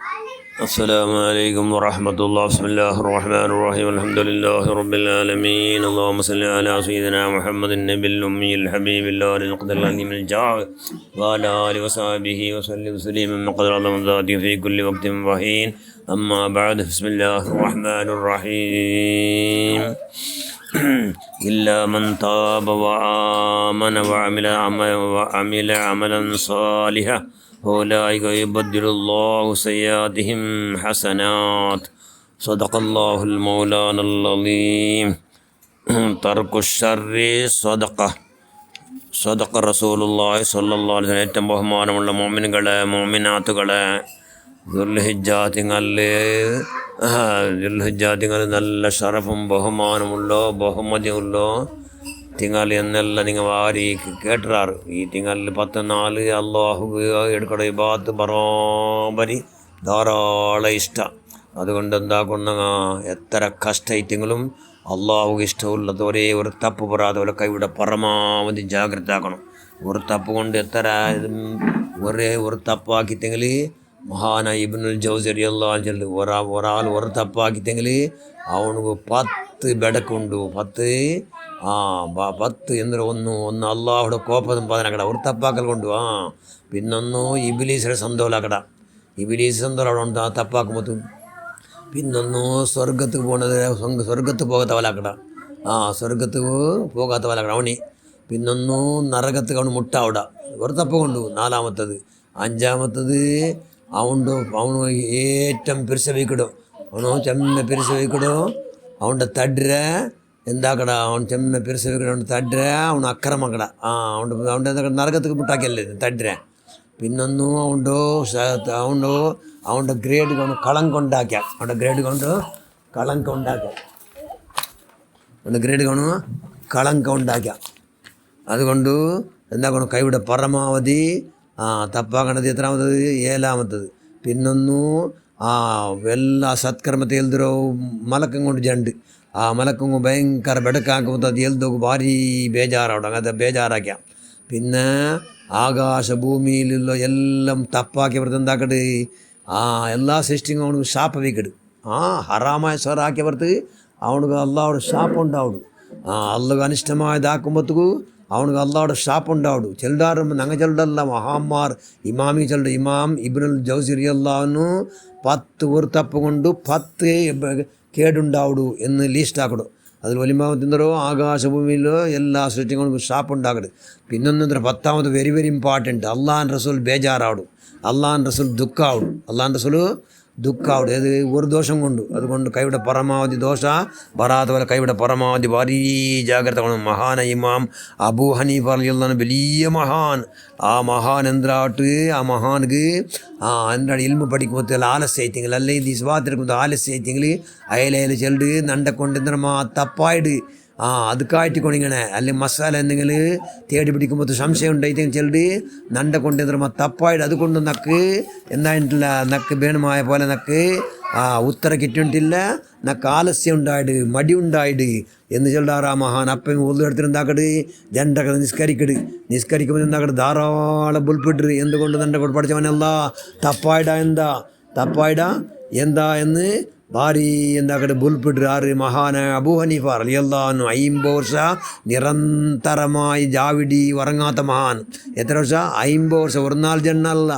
السلام عليكم ورحمة الله. بسم الله الرحمن الرحيم. الحمد لله رب العالمين. اللهم صل على سيدنا محمد النبي الأمي الحبيب الله القدر العظيم الجاه وعلى آله وصحبه وسلم تسليما مقدر الله ذاته في كل وقت وحين. أما بعد، بسم الله الرحمن الرحيم. إلا من تاب وآمن وعمل عملا صالحا أولئك يبدل الله سيئاتهم حسنات. صدق الله المولانا العظيم. ترك الشر صدقة. صدق رسول الله صلى الله عليه وسلم. ഏറ്റവും ബഹുമാനമുള്ള മുഅ്മിനുകളെ, മുഅ്മിനാത്തുകളെ, ദുൽഹിജ്ജാത്തിങ്ങൾ നല്ല ഷറഫും ബഹുമതിയുള്ളോ തിങ്കൾ എന്നെല്ലാം നിങ്ങൾ ആരി കേട്ടാറ്. ഈ തിങ്കളിൽ 14 അള്ളാഹു എടുക്കട ബാത്ത് ബറാബരി ധാരാളം ഇഷ്ടം. അതുകൊണ്ട് എന്താക്കുന്ന എത്ര കഷ്ടങ്ങളും അള്ളാഹു ഇഷ്ടമുള്ളത് ഒരേ ഒരു തപ്പ് പറയാതെ പോലെ കൈവിടെ പരമാവധി ജാഗ്രത ആക്കണം. ഒരു തപ്പ് കൊണ്ട് എത്ര ഒരേ ഒരു തപ്പാക്കിത്തെങ്കിൽ മഹാനായ ഇബ്നുൽ ജൗസി റളിയല്ലാഹു അൻഹു ഒരാൾ ഒരു തപ്പാക്കിത്തെങ്കിൽ അവനക്ക് 10 ബെടക്കുണ്ട്. 10 എന്തൊരു ഒന്ന് അള്ളാഹുടെ കോപ്പം പതിനക്കട ഒരു തപ്പാക്കൽ കൊണ്ടു. പിന്നൊന്നു ഇബിലീസിന്റെ സന്തോലാക്കട. ഇബിലീസ് സന്തോളം അവിടെ ഉണ്ട് ആ തപ്പാക്കുമ്പോൾ. പിന്നൊന്നു സ്വർഗത്ത് പോകണത് സ്വർഗത്ത് പോകാത്ത വലാക്കട. സ്വർഗത്ത് പോകാത്ത വലാക്കട അവണി. പിന്നൊന്നു നരകത്ത് അവന് മുട്ട അവിടെ ഒരു തപ്പ കൊണ്ടു. 4-മത്തത്. 5-മത്തത് അവನು ഏറ്റവും പിരിസവയ്ക്കിടും. അവനോ ചെമ്മ പിരിസവയ്ക്കിടും. അവൻ്റെ തಡ್ರೆ എന്താക്കട അവൻ ചെമ്മ പിരിസവയ്ക്കിടും. അവൻ്റെ തಡ್ರೆ അവನು അക്രമക്കട. അവൻ്റെ എന്താ നരകത്തേക്ക് മുട്ടാക്കിയല്ലേ തಡ್ರೆ. പിന്നൊന്നു അവൻ്റെ ഗ്രേഡ് കൊണ്ട് കളങ്കൊണ്ടാക്കാം. അവൻ്റെ ഗ്രേഡ് കൊണ്ട് കളങ്കൊണ്ടാക്കാം. അതുകൊണ്ട് എന്താക്കണം കൈയുടെ പരമാവധി തപ്പാക്കണത്. എത്രാമത്തത്? 7-മത്തത്. പിന്നൊന്നു എല്ലാ ಸತ್ಕರ್ಮತೆ ಎಲ್ದಿರೋ ಮಲಕಂ ಕೊಂಡು ಜಂಡು. ಮಲಕಂಗು ಭಯಂಕರ ಬೆಡಕಾಕುമ്പോൾ ಅದು ಎಲ್ದೋಗು ಭಾರಿ ಬೇಜಾರಾವಡ. ಅದು ಬೇಜಾರಾಕ್ಯ. പിന്നെ ആകാശ ഭൂമിയിലുള്ള എല്ലാം തപ്പാക്കി വൃത്തണ്ടാക്കട്. എല്ലാ സൃഷ്ടിയും അവനക്ക് ശാപവിക്കട്. ഹറാമായ സ്വറാക്കിയവർക്ക് അവനക്ക് അള്ളാഹുടെ ശാപം ഉണ്ടാവുdu. അള്ളാഹു അനിഷ്ടമായതാക്കുമ്പോഴത്തേക്ക് അവനക്ക് അള്ളാഹുടെ ശാപം ഉണ്ടാവുdu. ചെല്ലാറും ഞങ്ങൾ ചെല്ലല്ല മഹാന്മാർ ഇമാമി ചെല്ലു. ഇമാം ഇബ്നുൽ ജൗസി റളിയല്ലാഹു അൻഹു 10 ഒരു തപ്പ് കൊണ്ട് 10 കേടുണ്ടാവുdu എന്ന് ലീസ്റ്റാക്കടു. അതിൽ വലിമാവത്തിന്തരോ ആകാശഭൂമിയിലോ എല്ലാ സൃഷ്ടികൾക്കും ശാപം ഉണ്ടാക്കട്. പിന്നൊന്നും 10-മത് വെരി വെരി ഇമ്പോർട്ടൻറ്റ്. അള്ളാഹ് റസൂൽ ബേജാറാവಡು. അള്ളാഹ് റസൂൽ ദുഃഖാവಡು. ഏത് ഒരു ദോഷം കൊണ്ട്. അതുകൊണ്ട് കൈയുടെ പരമാവധി ദോഷ വരാത്ത പോലെ കൈയുടെ പരമാവധി ഭാരീ ജാഗ്രത വേണം. മഹാന ഇമാം അബൂ ഹനീഫ റളിയല്ലാഹു അൻഹു വലിയ മഹാൻ. ആ മഹാൻ എന്തിനാട്ട് ആ മഹാനുക്ക് എന്താണ് ഇൽമ പഠിക്കുമ്പോൾ ആലസ്യങ്ങൾ അല്ലെ ഇത് ഇസ്വാത്തിരിക്കുന്നത് ആലസ്യങ്ങൾ അയലയിൽ ചെല്ല് നണ്ടക്കൊണ്ട് എന്തിനാ തപ്പായിട്ട് അതുക്കായിട്ടിക്കൊണ്ടിങ്ങനെ അല്ലെങ്കിൽ മസാല എന്തെങ്കിലും തേടി പിടിക്കുമ്പോൾ സംശയം ഉണ്ടായിട്ട് ചെല്ല് നണ്ട കൊണ്ട് എന്തിനാ തപ്പായിട്ട് അതുകൊണ്ട് നക്ക് എന്തായിട്ടില്ല നക്ക് വേണമായ പോലെ നക്ക് ഉത്തര കിട്ടിയിട്ടില്ല. നക്ക് ആലസ്യം ഉണ്ടായിട്ട് മടി ഉണ്ടായിട്ട് എന്ന് ചെല്ലാറ് ആ മഹാൻ. അപ്പം ഒന്നെടുത്തിട്ട് എന്താക്കട് ജണ്ടൊക്കെ നിസ്കരിക്കുമ്പോൾ എന്താക്കട് ധാരാളം ബുൾപ്പിട്ട് എന്തുകൊണ്ട് നണ്ട കൊണ്ട് പഠിച്ചവനല്ല തപ്പായിട എന്താ എന്ന് ഭാരി എന്താക്കട്ടെ ബുൾപ്പിട്ട് മഹാന അബൂ ഹനീഫ റളിയല്ലാഹു അൻഹു 50 വർഷ നിരന്തരമായി ജാവിടി ഉറങ്ങാത്ത മഹാൻ. എത്ര വർഷ? 50 വർഷം. ഒരു നാൾ ജണ്ണല്ല,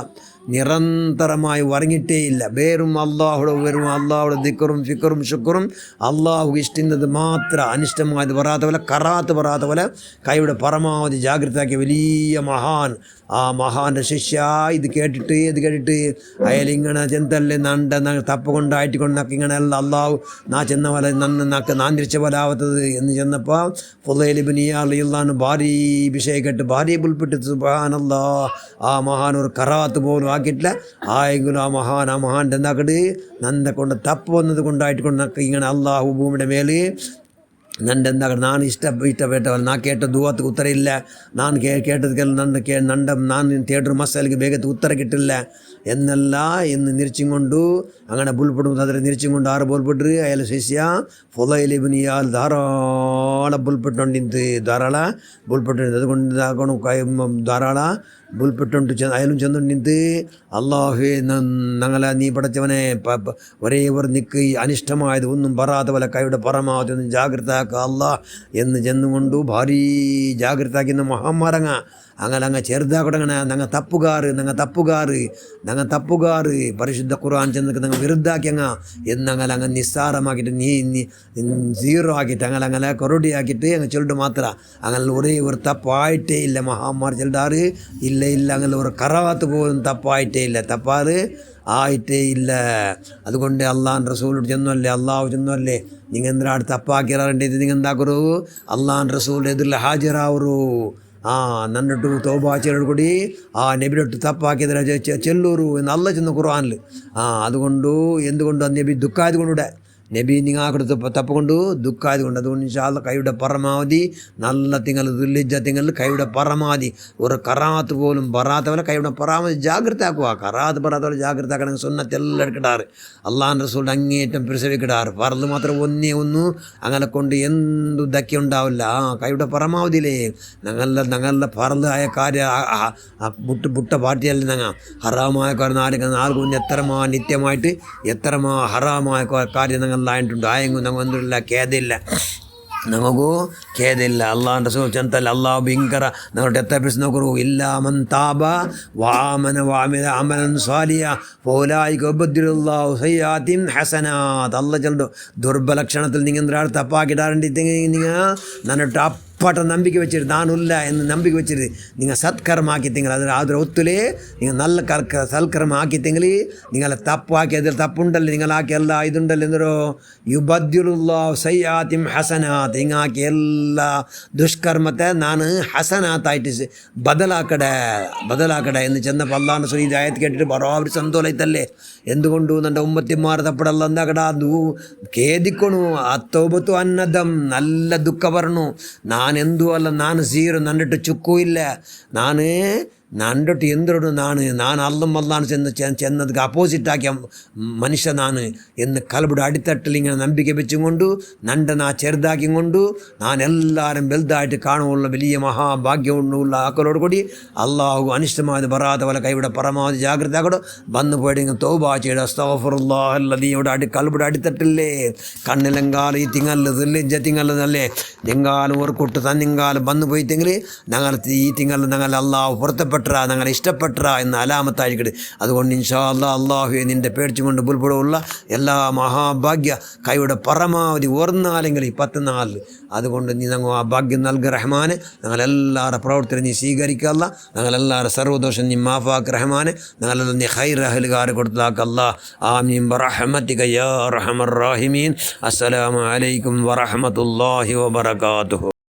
നിരന്തരമായി ഉറങ്ങിയിട്ടേ ഇല്ല. വെറും അള്ളാഹുടെ ദിക്റും ഫിക്റും ശുക്റും അള്ളാഹു ഇഷ്ടുന്നത് മാത്രം, അനിഷ്ടമായത് വരാത്ത പോലെ കറാത്ത് വരാത്ത പോലെ കൈയുടെ പരമാവധി ജാഗ്രതയാക്കിയ വലിയ മഹാൻ. ആ മഹാൻ്റെ ശിഷ്യ ഇത് കേട്ടിട്ട് അയാളിങ്ങനെ ചെന്തല്ലേ നണ്ട തപ്പ് കൊണ്ടായിട്ട് ഇങ്ങനെ അല്ല അള്ളാഹു നാ ചെന്ന പോലെ നക്ക് നാന്തിരിച്ച പോലെ ആവത്തത് എന്ന് ചെന്നപ്പോൾ ഫുളൈൽ ഇബ്നു ഇയാദ് റളിയല്ലാഹു അൻഹു ഭാരി വിഷയം കേട്ട് ഭാരി ബുൾപ്പിട്ട് സുബ്ഹാനല്ലാഹ്. ആ മഹാൻ ഒരു കറാത്ത് പോലും ആക്കിയിട്ടില്ല. ആയെങ്കിലും ആ മഹാൻ്റെ എന്താക്കട്ട് നന്ദ കൊണ്ട് തപ്പ് വന്നത് കൊണ്ടായിട്ട് നക്ക് ഇങ്ങനെ അള്ളാഹു ഭൂമിയുടെ മേൽ നണ്ടെന്താക്കണം ನಾನು ಇಷ್ಟಪಟ್ಟವಲ್ಲ. ನಾ ಕೇಟ ದೂವತ್ತಿಗೆ ಉತ್ತರ ಇಲ್ಲ. ನಾನು ಕೇಟದಕ್ಕೆಲ್ಲ ನಾನು ಥಿಯೇಟ್ರ್ ಮಸಾಲಿಗೆ ಬೇಗತ್ತೆ ಉತ್ತರ കിട്ടില്ല എന്നെല്ല എന്ന് നിരിച്ചുകൊണ്ട് അങ്ങനെ ബുൾപ്പെടുമ്പോൾ അതിൽ നിരിച്ചുകൊണ്ട് ആറ് ബോൾപ്പെട്ട് അയാൾ ശിഷ്യ ഫുളൈൽ ഇബ്നു ഇയാദ് ധാരാളം ബുൾപ്പെട്ടുണ്ടിന്ത് അതുകൊണ്ട് ധാരാളം ബുൽപ്പെട്ടുകൊണ്ട് അയാലും ചെന്നുകൊണ്ട് നിന്ത് അള്ളാഹുവേ ഞങ്ങളെ നീ പടച്ചവനെ ഒരേ ഒരു നിക്ക് അനിഷ്ടമായത് ഒന്നും പറയാത്ത പോലെ കൈയുടെ പരമാവധി ഒന്നും ജാഗ്രത ആക്കുക അല്ലാ എന്ന് ചെന്നുകൊണ്ട് ഭാരീ ജാഗ്രത ആക്കുന്ന മഹാന്മാരങ്ങ അങ്ങ് ചെറുതാക്കടങ്ങനെ ഞങ്ങൾ തപ്പുകാറ് പരിശുദ്ധ ഖുർആൻ ചെന്നൊക്കെ ഞങ്ങൾ വിരുദ്ധാക്കിയങ്ങ എന്നങ്ങനെ നിസ്സാരമാക്കിയിട്ട് നീ സീറോ ആക്കിയിട്ട് അങ്ങനെ കൊറോടിയാക്കിയിട്ട് അങ്ങ് ചൊല്ലിട്ട് മാത്രം അങ്ങനെ ഒരേ ഒരു തപ്പായിട്ടേ ഇല്ല മഹാന്മാർ ചെല്ലാറ് ഇല്ല അങ്ങനെ ഒരു കറാത്ത് പോലും തപ്പായിട്ടേ ഇല്ല തപ്പാറ് ആയിട്ടേ ഇല്ല. അതുകൊണ്ട് അള്ളാൻ റസൂലോട് ചെന്നല്ലേ അള്ളാഹു ചെന്നല്ലേ നിങ്ങൾ എന്തിനാണ് തപ്പാക്കിറാറുണ്ട് നിങ്ങൾ എന്താക്കറു അള്ളാൻ റസൂൽ എതിരിൽ ഹാജരാവറു നന്നിട്ടു തോബാച്ചയോട് കൂടി നബിയോട്ട് തപ്പാക്കിയതിനെ ചെല്ലൂരു എന്ന് അല്ല ചെന്ന ഖുർആനിൽ അതുകൊണ്ട് എന്തുകൊണ്ട് നബി ദുഃഖായത് കൊണ്ടിവിടെ നബി നിങ്ങാക്കടുത്ത് തപ്പുകൊണ്ട് ദുഃഖായത് കൊണ്ട് അതുകൊണ്ട് ഇൻഷാല്ല കൈയുടെ പരമാവധി നല്ല തിങ്കൾ ദുല്ലിജ തിങ്കളിൽ കൈയുടെ പരമാവധി ഒരു കറാത്ത് പോലും പറയാത്ത പോലെ കൈയുടെ പരമാവധി ജാഗ്രത ആക്കുക കറാത്ത് പറയാത്ത പോലെ ജാഗ്രത ആക്കണമെങ്കിൽ സുന്നത്തെല്ലാം എടുക്കിടാറ് അള്ളാൻ റസൂലിൻ്റെ അങ്ങേറ്റം പിരിസവിക്കിടാറ് പറന്ന് മാത്രം ഒന്നു അങ്ങനെ കൊണ്ട് എന്തു ധക്യം ഉണ്ടാവില്ല കൈയുടെ പരമാവധിയിലേ ഞങ്ങളുടെ പറലായ കാര്യം ബുട്ട പാർട്ടിയല്ല ഞങ്ങൾ ഹറാമായ കാര്യം നാല് എത്രമാ നിത്യമായിട്ട് എത്രമാ ഹറാമായ കാര്യം ഞങ്ങൾ ആയിട്ടുണ്ട് ആയെങ്കിൽ ഞങ്ങൾ ഒന്നുമില്ല ഖേദില്ല അള്ളാഹൻ്റെ ചെന്തല്ല അള്ളാഹു ഭയങ്കര ഞങ്ങളുടെ എത്ര പിടിച്ച് നോക്കൂ ഇല്ലാ മൻ താബ വാമന വാമില അമലൻ സ്വാലിയ പോലായിക്ക് ഉപദ്രുല്ലാഹു സയ്യാത്തിൻ ഹസനാത്ത് അല്ല ചെല്ലു ദുർബലക്ഷണത്തിൽ നിങ്ങൾ എന്തൊരാൾ തപ്പാക്കിടാറുണ്ട് നിങ്ങൾ നന്നിട്ട് അപ്പാട്ട ನಂಬಿಕೆ വെച്ചിട്ട് നാനില്ല എന്ന് ನಂಬಿಕೆ വെച്ചിട്ട് നിങ്ങൾ സത്കർമ്മ ആക്കിത്തെങ്കിൽ ಅದರ ഒത്തുലേ നിങ്ങൾ നല്ല സൽക്കർമ്മ ആക്കിത്തെങ്കിൽ നിങ്ങളെ തപ്പാക്കി അതിൽ തപ്പുണ്ടല്ലോ നിങ്ങളാക്കി എല്ലാ ഇതുണ്ടല്ലോ എന്തോ യുബദ്ദിലുല്ലാഹു സയ്യാത്തിൻ ഹസനാത്ത് ಹಿಂಗಾಕಿ ಎಲ್ಲ ದುಷ್ಕರ್ಮತೆ ನಾನು ಹಸನಾತಾയിട്ട് ബദലാക്കട എന്ന് ചെന്നപ്പോൾ അള്ളാഹ് സുരീ ആയത്ത് കേട്ടിട്ട് ബറാബർ സന്തോലത്തല്ലേ എന്തുകൊണ്ടു എൻ്റെ ഉമ്മത്തിമാർ തപ്പടല്ല എന്താക്കട ഖേദിക്കണു അത്തോബത്തു അന്നദം നല്ല ദുഃഖ പറഞ്ഞു ನಾನೆಂದೂ ಅಲ್ಲ ನಾನು ಝೀರೋ ನನ್ನಿಟ್ಟು ಚುಕ್ಕೂ ಇಲ್ಲ നണ്ടൊട്ട് എന്തിനോട് ನಾನು അല്ലാന്ന് ചെന്നതിക്ക് അപ്പോസിറ്റാക്കിയ മനുഷ്യ എന്ന് കലബിട് അടിത്തട്ടിൽ ഇങ്ങനെ നമ്പിക്ക വെച്ചുകൊണ്ട് നണ്ടനാ ചെറുതാക്കി കൊണ്ട് എല്ലാവരും വലുതായിട്ട് കാണുമുള്ള വലിയ മഹാഭാഗ്യമുള്ള ആക്കളോട് കൂടി അള്ളാഹു അനിഷ്ടമായത് പറയാത്ത പോലെ കൈവിടെ പരമാവധി ജാഗ്രത ആക്കടോ വന്നു പോയിട്ട് തൗബ ചെയ്യണം അസ്തഗ്ഫിറുല്ലാഹ് കലബിട് അടിത്തട്ടില്ലേ കണ്ണിലെങ്കാലം ഈ തിങ്ങല്ലേ തിങ്കാലം ഒരു കൊട്ട് തന്നിങ്കാലം വന്നു പോയിട്ടെങ്കിൽ ഞങ്ങൾ ഈ തിങ്കൾ ഞങ്ങൾ അള്ളാഹു പുറത്തപ്പെട്ട ഞങ്ങളെ ഇഷ്ടപ്പെട്ട എന്ന അലാമത്തായിരിക്കട്ടെ. അതുകൊണ്ട് ഇൻഷാ അള്ളാഹുവെ നിൻ്റെ പേടിച്ചുകൊണ്ട് ബുൽബുളുള്ള എല്ലാ മഹാഭാഗ്യ കൈയുടെ പരമാവധി ഓർന്നാലെങ്കിൽ ഈ 10 നാളിൽ അതുകൊണ്ട് നീ ഞങ്ങൾ ആ ഭാഗ്യം നൽകുക റഹ്മാനെ ഞങ്ങളെല്ലാവരുടെ പ്രവർത്തനം നീ സ്വീകരിക്കല്ല ഞങ്ങളെല്ലാവരുടെ സർവ്വദോഷം നീ മാഫാക്ക് റഹ്മാനെ ഞങ്ങളെല്ലാം നീ ഖൈർ അഹ്ലുകാരെ കൊടുത്താക്കല്ല ആമീൻ ബറഹ്മതിക യാ അർഹമർ റഹീമീൻ. അസ്സലാമു അലൈക്കും വറഹ്മത്തുള്ളാഹി വബറകാതുഹു.